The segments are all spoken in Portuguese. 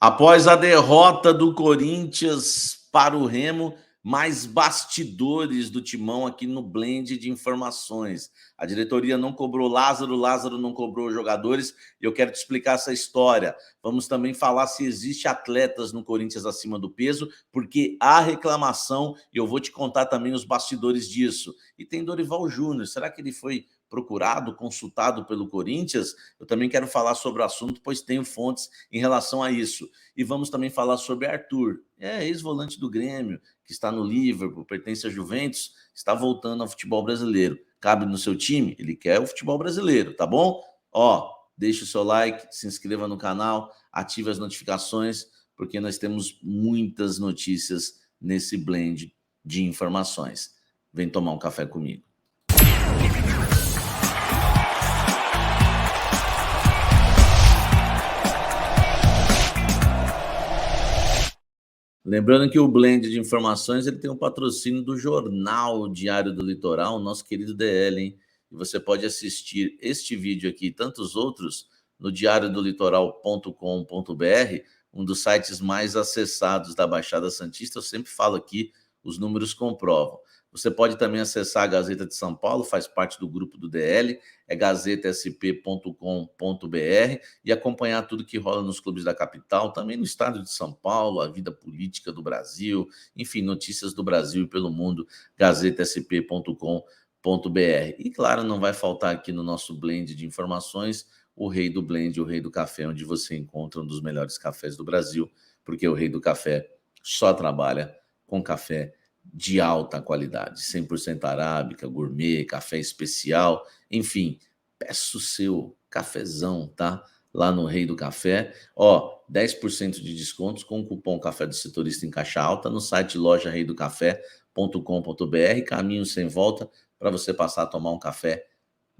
Após a derrota do Corinthians para o Remo, mais bastidores do Timão aqui no Blend de Informações. A diretoria não cobrou Lázaro, Lázaro não cobrou os jogadores, e eu quero te explicar essa história. Vamos também falar se existe atletas no Corinthians acima do peso, porque há reclamação, e eu vou te contar também os bastidores disso. E tem Dorival Júnior, será que ele foi procurado, consultado pelo Corinthians? Eu também quero falar sobre o assunto, pois tenho fontes em relação a isso. E vamos também falar sobre Arthur, ex-volante do Grêmio, que está no Liverpool, pertence à Juventus, está voltando ao futebol brasileiro. Cabe no seu time? Ele quer o futebol brasileiro, tá bom? Deixe o seu like, se inscreva no canal, ative as notificações, porque nós temos muitas notícias nesse blend de informações. Vem tomar um café comigo. Lembrando que o Blend de Informações ele tem um patrocínio do Jornal Diário do Litoral, nosso querido DL, hein? E você pode assistir este vídeo aqui e tantos outros no diariodolitoral.com.br, um dos sites mais acessados da Baixada Santista. Eu sempre falo aqui, os números comprovam. Você pode também acessar a Gazeta de São Paulo, faz parte do grupo do DL, é gazetasp.com.br, e acompanhar tudo que rola nos clubes da capital, também no estado de São Paulo, a vida política do Brasil, enfim, notícias do Brasil e pelo mundo, gazetasp.com.br. E claro, não vai faltar aqui no nosso blend de informações o rei do blend, o rei do café, onde você encontra um dos melhores cafés do Brasil, porque o rei do café só trabalha com café de alta qualidade, 100% arábica, gourmet, café especial, enfim, peça o seu cafezão, tá? Lá no Rei do Café, 10% de descontos com o cupom Café do Setorista em caixa alta no site lojareidocafé.com.br, caminho sem volta para você passar a tomar um café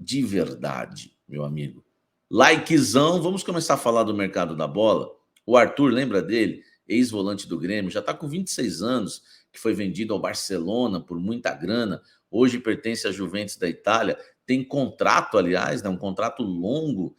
de verdade, meu amigo. Likezão, vamos começar a falar do mercado da bola. O Arthur, lembra dele? Ex-volante do Grêmio, já está com 26 anos, que foi vendido ao Barcelona por muita grana, hoje pertence à Juventus da Itália, tem contrato, aliás, um contrato longo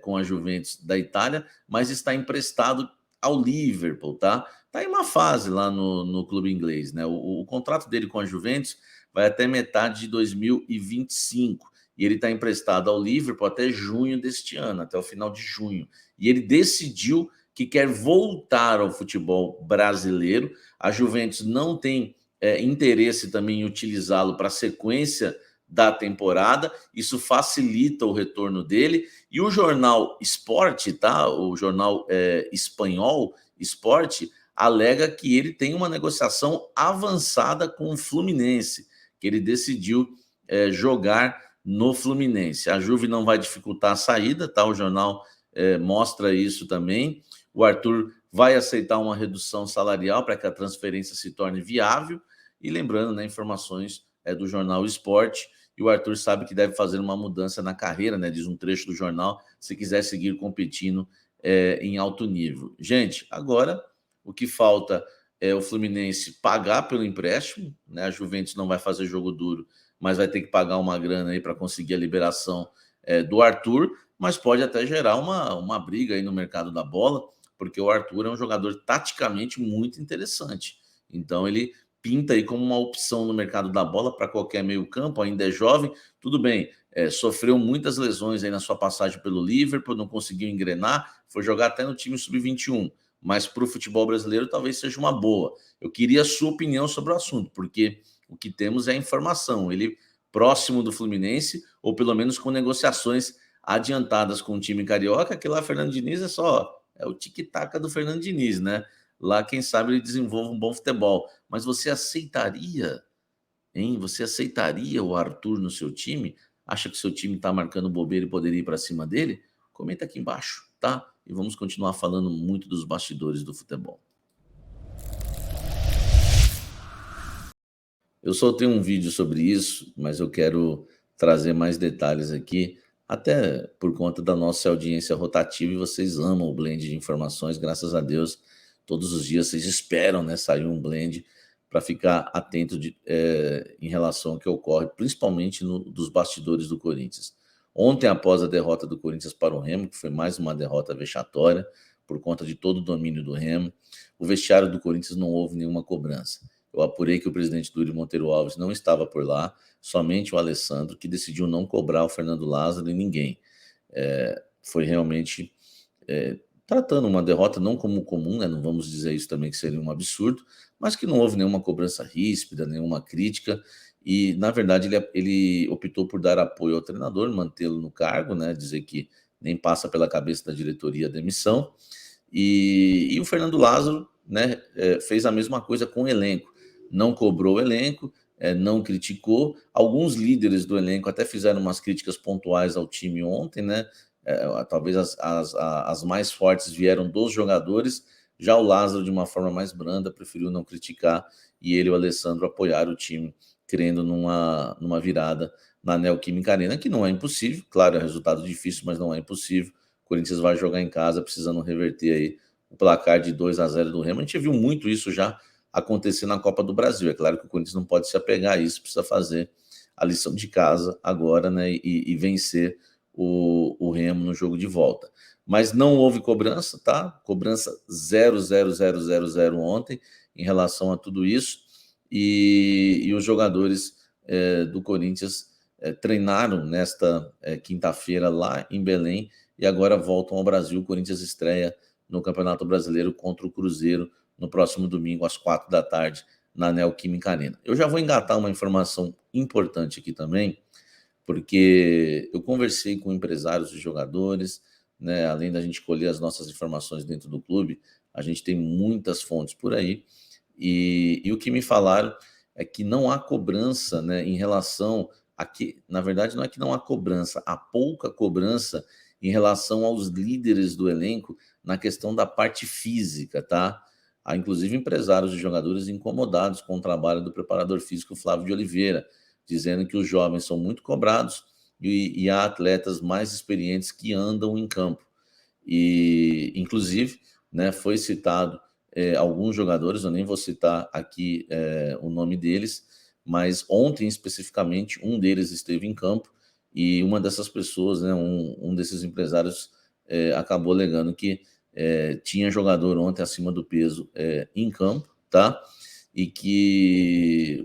com a Juventus da Itália, mas está emprestado ao Liverpool, tá? Tá em uma fase lá no clube inglês, né? O contrato dele com a Juventus vai até metade de 2025, e ele está emprestado ao Liverpool até junho deste ano, até o final de junho. E ele decidiu que quer voltar ao futebol brasileiro. A Juventus não tem interesse também em utilizá-lo para a sequência da temporada, isso facilita o retorno dele. E o jornal Sport, tá? O jornal espanhol Sport, alega que ele tem uma negociação avançada com o Fluminense, que ele decidiu jogar no Fluminense. A Juve não vai dificultar a saída, tá? O jornal mostra isso também. O Arthur vai aceitar uma redução salarial para que a transferência se torne viável. E lembrando, né, informações do jornal Sport, e o Arthur sabe que deve fazer uma mudança na carreira, né, diz um trecho do jornal, se quiser seguir competindo em alto nível. Gente, agora o que falta é o Fluminense pagar pelo empréstimo, né? A Juventus não vai fazer jogo duro, mas vai ter que pagar uma grana aí para conseguir a liberação do Arthur, mas pode até gerar uma briga aí no mercado da bola, porque o Arthur é um jogador taticamente muito interessante. Então ele pinta aí como uma opção no mercado da bola para qualquer meio-campo, ainda é jovem, tudo bem, sofreu muitas lesões aí na sua passagem pelo Liverpool, não conseguiu engrenar, foi jogar até no time sub-21, mas para o futebol brasileiro talvez seja uma boa. Eu queria a sua opinião sobre o assunto, porque o que temos é a informação, ele próximo do Fluminense, ou pelo menos com negociações adiantadas com o time carioca, que lá Fernando Diniz é o tic-tac do Fernando Diniz, né? Lá, quem sabe, ele desenvolve um bom futebol. Mas você aceitaria, hein? Você aceitaria o Arthur no seu time? Acha que seu time está marcando bobeira e poderia ir para cima dele? Comenta aqui embaixo, tá? E vamos continuar falando muito dos bastidores do futebol. Eu soltei um vídeo sobre isso, mas eu quero trazer mais detalhes aqui, até por conta da nossa audiência rotativa, e vocês amam o blend de informações, graças a Deus. Todos os dias vocês esperam, né, sair um blend para ficar atento em relação ao que ocorre, principalmente dos bastidores do Corinthians. Ontem, após a derrota do Corinthians para o Remo, que foi mais uma derrota vexatória, por conta de todo o domínio do Remo. O vestiário do Corinthians não houve nenhuma cobrança. Eu apurei que o presidente Duílio Monteiro Alves não estava por lá, somente o Alessandro, que decidiu não cobrar o Fernando Lázaro e ninguém. Foi realmente tratando uma derrota não como comum, né? Não vamos dizer isso também que seria um absurdo, mas que não houve nenhuma cobrança ríspida, nenhuma crítica, e na verdade ele optou por dar apoio ao treinador, mantê-lo no cargo, né? Dizer que nem passa pela cabeça da diretoria a demissão, e o Fernando Lázaro, né, fez a mesma coisa com o elenco, não cobrou o elenco, não criticou. Alguns líderes do elenco até fizeram umas críticas pontuais ao time ontem, né? Talvez as mais fortes vieram dos jogadores, já o Lázaro, de uma forma mais branda, preferiu não criticar, e ele e o Alessandro apoiaram o time, crendo numa virada na Neoquímica Arena, que não é impossível, claro, é um resultado difícil, mas não é impossível. O Corinthians vai jogar em casa, precisando reverter aí o placar de 2-0 do Remo. A gente viu muito isso já acontecer na Copa do Brasil. É claro que o Corinthians não pode se apegar a isso, precisa fazer a lição de casa agora, né, e vencer o Remo no jogo de volta. Mas não houve cobrança, tá? Cobrança 0,00000 ontem em relação a tudo isso. E os jogadores do Corinthians treinaram nesta quinta-feira lá em Belém e agora voltam ao Brasil. O Corinthians estreia no Campeonato Brasileiro contra o Cruzeiro no próximo domingo, às 4 da tarde, na Neoquímica Arena. Eu já vou engatar uma informação importante aqui também, porque eu conversei com empresários e jogadores, né? Além da gente colher as nossas informações dentro do clube, a gente tem muitas fontes por aí, e o que me falaram é que não há cobrança, né, em relação a que, na verdade, não é que não há cobrança, há pouca cobrança em relação aos líderes do elenco na questão da parte física, tá? Há inclusive empresários e jogadores incomodados com o trabalho do preparador físico Flávio de Oliveira, dizendo que os jovens são muito cobrados e há atletas mais experientes que andam em campo. E, inclusive, né, foi citado alguns jogadores, eu nem vou citar aqui o nome deles, mas ontem especificamente um deles esteve em campo e uma dessas pessoas, né, um desses empresários, acabou alegando que tinha jogador ontem acima do peso em campo, tá? E que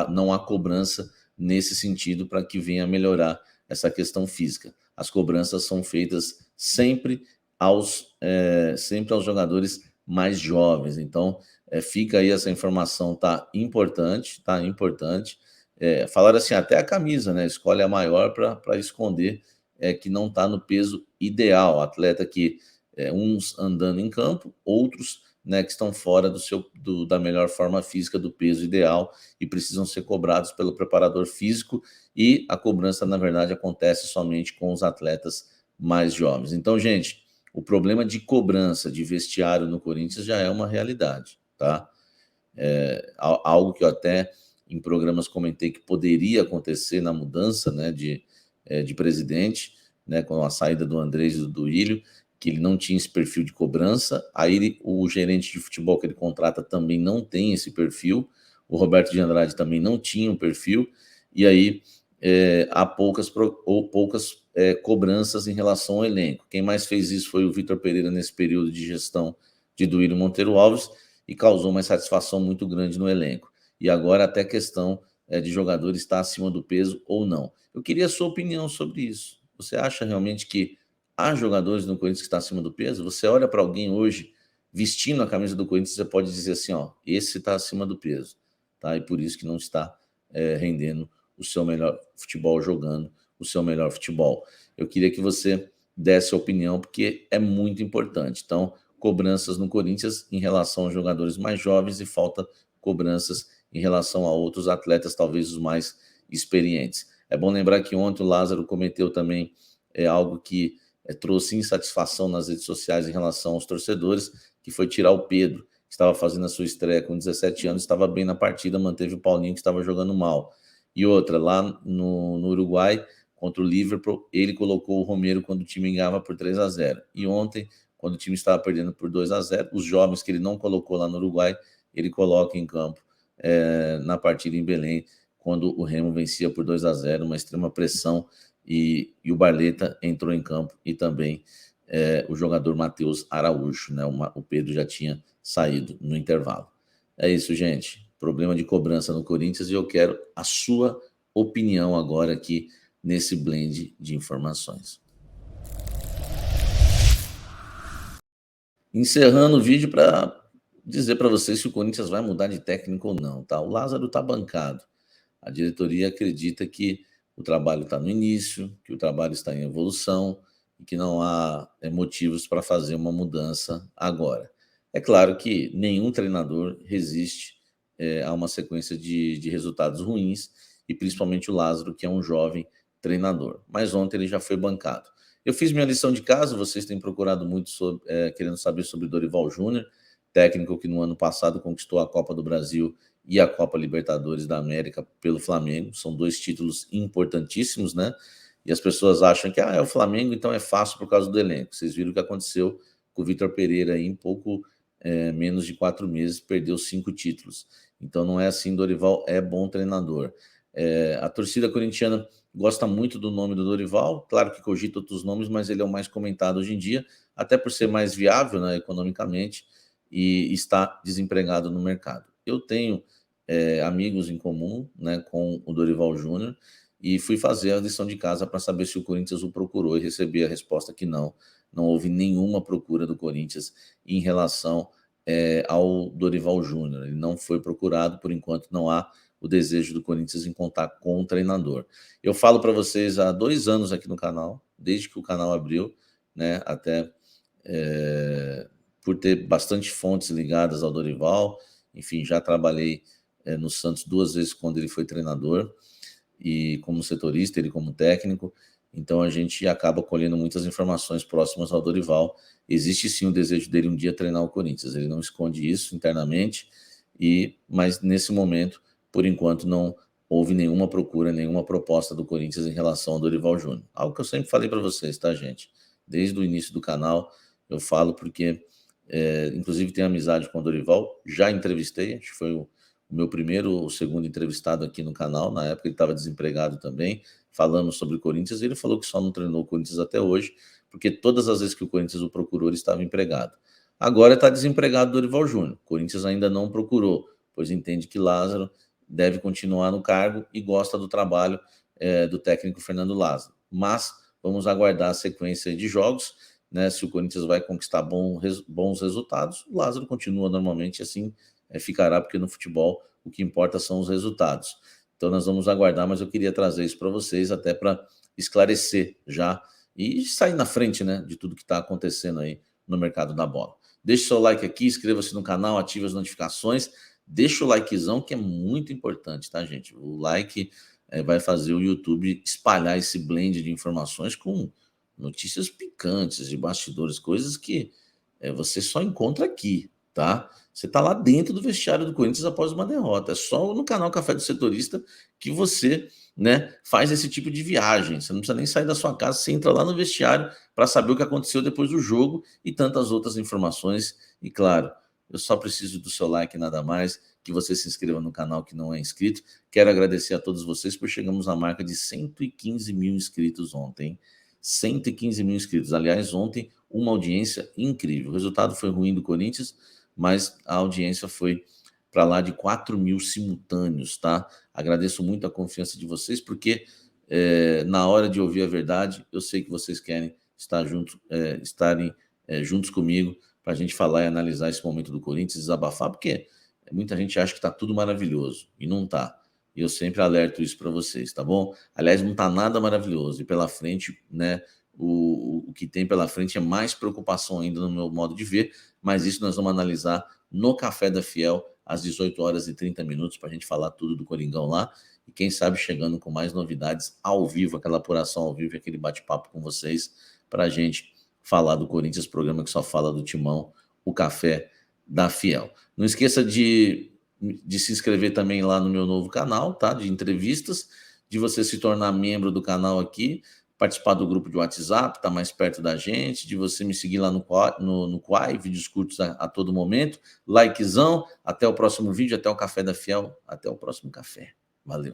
não há cobrança nesse sentido para que venha melhorar essa questão física. As cobranças são feitas sempre aos jogadores mais jovens. Então, fica aí essa informação, tá importante, tá importante. Falaram assim, até a camisa, né? Escolhe a maior para esconder que não está no peso ideal. Atleta que uns andando em campo, outros, né, que estão fora da melhor forma física, do peso ideal, e precisam ser cobrados pelo preparador físico, e a cobrança, na verdade, acontece somente com os atletas mais jovens. Então, gente, o problema de cobrança de vestiário no Corinthians já é uma realidade, tá? Algo que eu até em programas comentei que poderia acontecer na mudança, né, de presidente, né, com a saída do Andrés e do Duílio, que ele não tinha esse perfil de cobrança. Aí o gerente de futebol que ele contrata também não tem esse perfil. O Roberto de Andrade também não tinha um perfil. E aí há poucas cobranças em relação ao elenco. Quem mais fez isso foi o Vitor Pereira nesse período de gestão de Duílio Monteiro Alves e causou uma insatisfação muito grande no elenco. E agora até questão de jogador estar acima do peso ou não. Eu queria a sua opinião sobre isso. Você acha realmente que há jogadores no Corinthians que estão acima do peso? Você olha para alguém hoje vestindo a camisa do Corinthians, você pode dizer assim, ó, esse está acima do peso, tá? E por isso que não está rendendo o seu melhor futebol, jogando o seu melhor futebol. Eu queria que você desse a opinião, porque é muito importante. Então, cobranças no Corinthians em relação aos jogadores mais jovens e falta cobranças em relação a outros atletas, talvez os mais experientes. É bom lembrar que ontem o Lázaro cometeu também algo que trouxe insatisfação nas redes sociais em relação aos torcedores, que foi tirar o Pedro, que estava fazendo a sua estreia com 17 anos, estava bem na partida, manteve o Paulinho, que estava jogando mal. E outra, lá no Uruguai, contra o Liverpool, ele colocou o Romero quando o time ganhava por 3-0. E ontem, quando o time estava perdendo por 2-0, os jovens que ele não colocou lá no Uruguai, ele coloca em campo na partida em Belém, quando o Remo vencia por 2-0, uma extrema pressão, e o Barleta entrou em campo e também o jogador Matheus Araújo, né? O Pedro já tinha saído no intervalo. É isso, gente. Problema de cobrança no Corinthians e eu quero a sua opinião agora aqui nesse blend de informações. Encerrando o vídeo para dizer para vocês se o Corinthians vai mudar de técnico ou não, tá? O Lázaro está bancado. A diretoria acredita que o trabalho está no início, que o trabalho está em evolução e que não há motivos para fazer uma mudança agora. É claro que nenhum treinador resiste a uma sequência de resultados ruins e principalmente o Lázaro, que é um jovem treinador. Mas ontem ele já foi bancado. Eu fiz minha lição de casa, vocês têm procurado muito querendo saber sobre Dorival Júnior, técnico que no ano passado conquistou a Copa do Brasil e a Copa Libertadores da América pelo Flamengo. São 2 títulos importantíssimos, né? E as pessoas acham que é o Flamengo, então é fácil por causa do elenco. Vocês viram o que aconteceu com o Vitor Pereira aí, em pouco menos de 4 meses, perdeu 5 títulos. Então não é assim, Dorival é bom treinador. A torcida corintiana gosta muito do nome do Dorival, claro que cogita outros nomes, mas ele é o mais comentado hoje em dia, até por ser mais viável, né, economicamente, e está desempregado no mercado. Eu tenho amigos em comum, né, com o Dorival Júnior e fui fazer a lição de casa para saber se o Corinthians o procurou e recebi a resposta que não houve nenhuma procura do Corinthians em relação ao Dorival Júnior. Ele não foi procurado, por enquanto não há o desejo do Corinthians em contar com o treinador. Eu falo para vocês há 2 anos aqui no canal, desde que o canal abriu, né, até por ter bastante fontes ligadas ao Dorival. Enfim, já trabalhei no Santos 2 vezes quando ele foi treinador, e como setorista, ele como técnico. Então a gente acaba colhendo muitas informações próximas ao Dorival. Existe sim o desejo dele um dia treinar o Corinthians, ele não esconde isso internamente, mas nesse momento, por enquanto, não houve nenhuma procura, nenhuma proposta do Corinthians em relação ao Dorival Júnior. Algo que eu sempre falei para vocês, tá, gente? Desde o início do canal, eu falo porque, inclusive, tenho amizade com o Dorival, já entrevistei, acho que foi o meu primeiro ou segundo entrevistado aqui no canal, na época ele estava desempregado também, falamos sobre o Corinthians, e ele falou que só não treinou o Corinthians até hoje, porque todas as vezes que o Corinthians o procurou, ele estava empregado. Agora está desempregado o Dorival Júnior, o Corinthians ainda não procurou, pois entende que Lázaro deve continuar no cargo e gosta do trabalho do técnico Fernando Lázaro. Mas vamos aguardar a sequência de jogos, né? Se o Corinthians vai conquistar bons resultados, o Lázaro continua normalmente, assim ficará, porque no futebol o que importa são os resultados. Então nós vamos aguardar, mas eu queria trazer isso para vocês, até para esclarecer já e sair na frente, né, de tudo que está acontecendo aí no mercado da bola. Deixe seu like aqui, inscreva-se no canal, ative as notificações, deixa o likezão, que é muito importante, tá, gente? O like vai fazer o YouTube espalhar esse blend de informações com notícias picantes, de bastidores, coisas que você só encontra aqui, tá? Você está lá dentro do vestiário do Corinthians após uma derrota. É só no canal Café do Setorista que você, né, faz esse tipo de viagem. Você não precisa nem sair da sua casa, você entra lá no vestiário para saber o que aconteceu depois do jogo e tantas outras informações. E claro, eu só preciso do seu like, nada mais, que você se inscreva no canal que não é inscrito. Quero agradecer a todos vocês por chegamos à marca de 115 mil inscritos ontem. 115 mil inscritos. Aliás, ontem uma audiência incrível. O resultado foi ruim do Corinthians, mas a audiência foi para lá de 4 mil simultâneos, tá? Agradeço muito a confiança de vocês, porque na hora de ouvir a verdade, eu sei que vocês querem estarem juntos comigo para a gente falar e analisar esse momento do Corinthians, desabafar, porque muita gente acha que está tudo maravilhoso, e não está. E eu sempre alerto isso para vocês, tá bom? Aliás, não está nada maravilhoso, e pela frente, né, o que tem pela frente é mais preocupação ainda no meu modo de ver, mas isso nós vamos analisar no Café da Fiel, às 18h30, para a gente falar tudo do Coringão lá, e quem sabe chegando com mais novidades ao vivo, aquela apuração ao vivo, aquele bate-papo com vocês, para a gente falar do Corinthians, programa que só fala do Timão, o Café da Fiel. Não esqueça de se inscrever também lá no meu novo canal, tá? De entrevistas, de você se tornar membro do canal aqui, participar do grupo de WhatsApp, tá mais perto da gente, de você me seguir lá no Quai, vídeos curtos a todo momento, likezão, até o próximo vídeo, até o Café da Fiel, até o próximo café. Valeu!